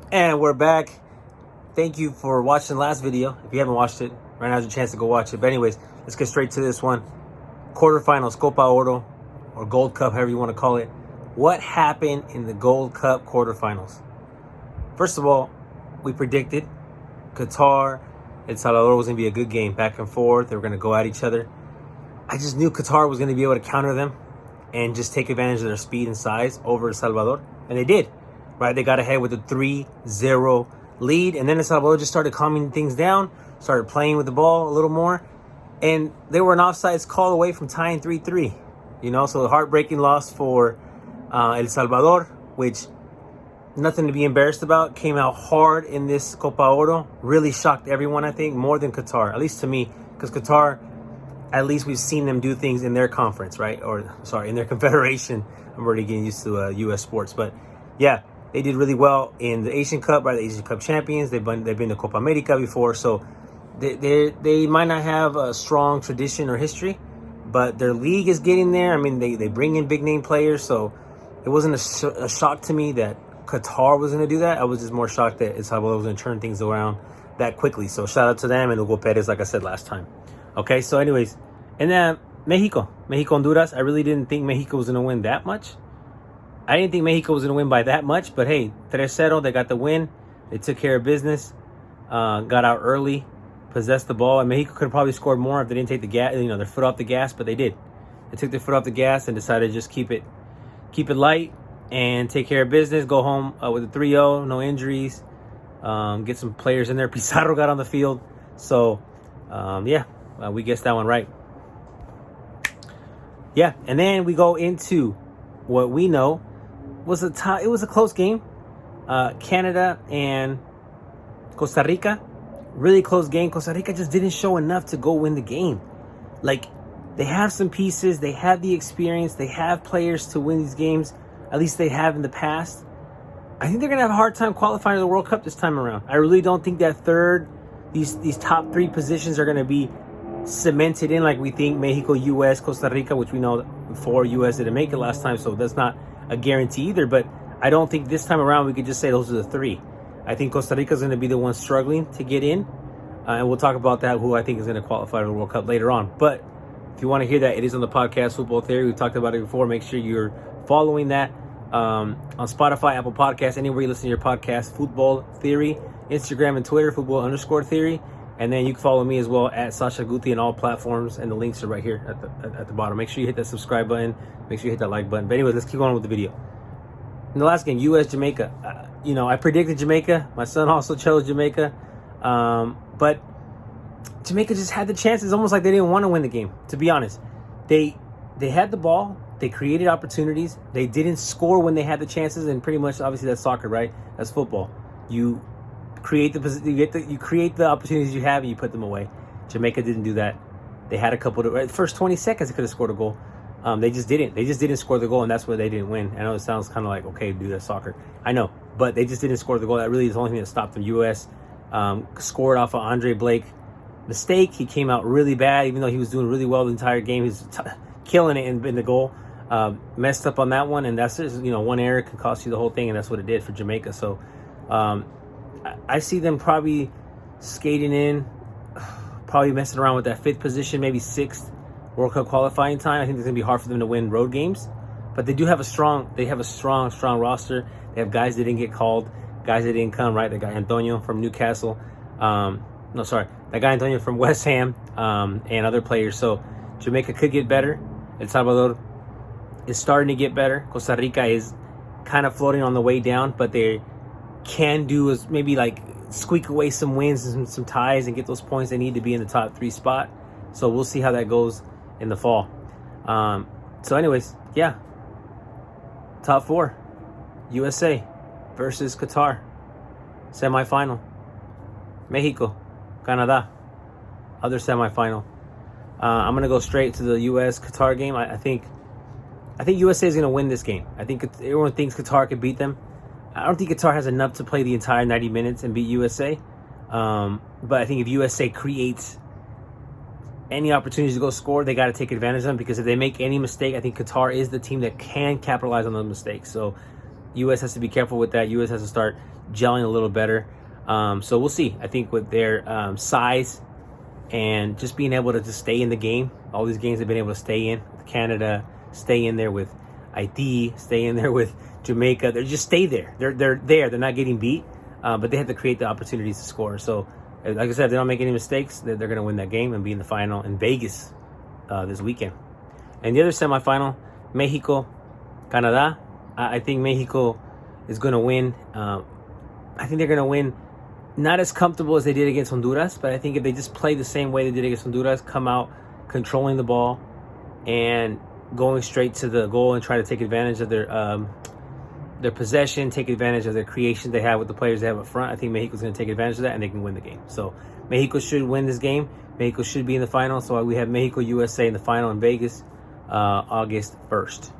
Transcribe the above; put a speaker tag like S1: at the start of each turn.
S1: And we're back. Thank you for watching the last video. If you haven't watched it, right now's your chance to go watch it. But anyways, let's get straight to this one. Quarterfinals, Copa Oro, or Gold Cup, however you want to call it. What happened in the Gold Cup quarterfinals? First of all, we predicted Qatar, El Salvador was going to be a good game, back and forth. They were going to go at each other. I just knew Qatar was going to be able to counter them and just take advantage of their speed and size over El Salvador. And they did, right? They got ahead with a 3-0 lead. And then El Salvador just started calming things down, started playing with the ball a little more. And they were an offsides call away from tying 3-3. You know, so a heartbreaking loss for El Salvador, which nothing to be embarrassed about. Came out hard in this Copa Oro. Really shocked everyone, I think, more than Qatar, at least to me. Because Qatar, at least we've seen them do things in their conference, right? Or, sorry, in their confederation. I'm already getting used to U.S. sports. But, yeah, they did really well in the Asian Cup, right? The Asian Cup champions. They've been to Copa America before. So they might not have a strong tradition or history, but their league is getting there. I mean, they bring in big-name players. So it wasn't a shock to me that Qatar was going to do that. I was just more shocked that El Salvador was going to turn things around that quickly. So shout out to them and Hugo Perez, like I said last time. Okay, so anyways, and then Mexico, Honduras. I really didn't think Mexico was going to win that much. I didn't think Mexico was going to win by that much, but hey, 3-0, they got the win. They took care of business, got out early, possessed the ball, and Mexico could have probably scored more if they didn't take the gas, their foot off the gas, but they did. They took their foot off the gas and decided to just keep it light and take care of business, go home with a 3-0, no injuries, get some players in there. Pizarro got on the field. So, we guessed that one right. Yeah, and then we go into what we know was it was a close game. Canada and Costa Rica, really close game. Costa Rica just didn't show enough to go win the game. Like, they have some pieces, they have the experience, they have players to win these games. At least they have in the past. I think they're going to have a hard time qualifying to the World Cup this time around. I really don't think that these top three positions are going to be cemented in like we think. Mexico, U.S., Costa Rica, which we know before U.S. didn't make it last time, so that's not a guarantee either. But I don't think this time around we could just say those are the three. I think Costa Rica is going to be the one struggling to get in. And we'll talk about that, who I think is going to qualify to the World Cup later on. But if you want to hear that, it is on the podcast, Football Theory. We've talked about it before. Make sure you're following that on Spotify, Apple Podcasts, anywhere you listen to your podcast, Football Theory, Instagram and Twitter, Football_Theory. And then you can follow me as well at Sasha Guti on all platforms. And the links are right here at the bottom. Make sure you hit that subscribe button. Make sure you hit that like button. But anyways, let's keep on with the video. In the last game, U.S.-Jamaica. I predicted Jamaica. My son also chose Jamaica. But Jamaica just had the chances, almost like they didn't want to win the game, to be honest. They had the ball. They created opportunities. They didn't score when they had the chances, and pretty much, obviously, that's soccer, right? That's football. You create you create the opportunities you have, and you put them away. Jamaica didn't do that. They had a couple of first 20 seconds they could have scored a goal. They just didn't. They just didn't score the goal, and that's why they didn't win. I know it sounds kind of like, okay, dude, that's soccer. I know, but they just didn't score the goal. That really is the only thing that stopped them. U.S. Scored off of Andre Blake mistake. He came out really bad, even though he was doing really well the entire game. He was killing it in the goal. Messed up on that one, and that's just, one error can cost you the whole thing, and that's what it did for Jamaica. So I see them probably skating in, probably messing around with that fifth position, maybe sixth World Cup qualifying time. I think it's gonna be hard for them to win road games, but they have a strong roster. They have guys that didn't get called, guys that didn't come, right? They got Antonio from Newcastle. That guy Antonio from West Ham, and other players. So Jamaica could get better. El Salvador is starting to get better. Costa Rica is kind of floating on the way down, but they can do is maybe like squeak away some wins and some ties and get those points they need to be in the top 3 spot. So we'll see how that goes in the fall. So anyways, yeah. Top 4. USA versus Qatar. Semifinal. Mexico. Canada. Other semifinal. I'm going to go straight to the U.S.-Qatar game. I think USA is going to win this game. I think everyone thinks Qatar could beat them. I don't think Qatar has enough to play the entire 90 minutes and beat USA. But I think if USA creates any opportunities to go score, they got to take advantage of them, because if they make any mistake, I think Qatar is the team that can capitalize on those mistakes. So U.S. has to be careful with that. U.S. has to start gelling a little better. So we'll see. I think with their size and just being able to just stay in the game, all these games they've been able to stay in. With Canada, stay in there with Haiti, stay in there with Jamaica. They just stay there. They're there. They're not getting beat, but they have to create the opportunities to score. So, like I said, if they don't make any mistakes, they're going to win that game and be in the final in Vegas this weekend. And the other semifinal, Mexico, Canada. I think Mexico is going to win. I think they're going to win. Not as comfortable as they did against Honduras, but I think if they just play the same way they did against Honduras, come out controlling the ball and going straight to the goal and try to take advantage of their possession, take advantage of their creation they have with the players they have up front, I think Mexico's going to take advantage of that and they can win the game. So Mexico should win this game. Mexico should be in the final. So we have Mexico-USA in the final in Vegas, August 1st.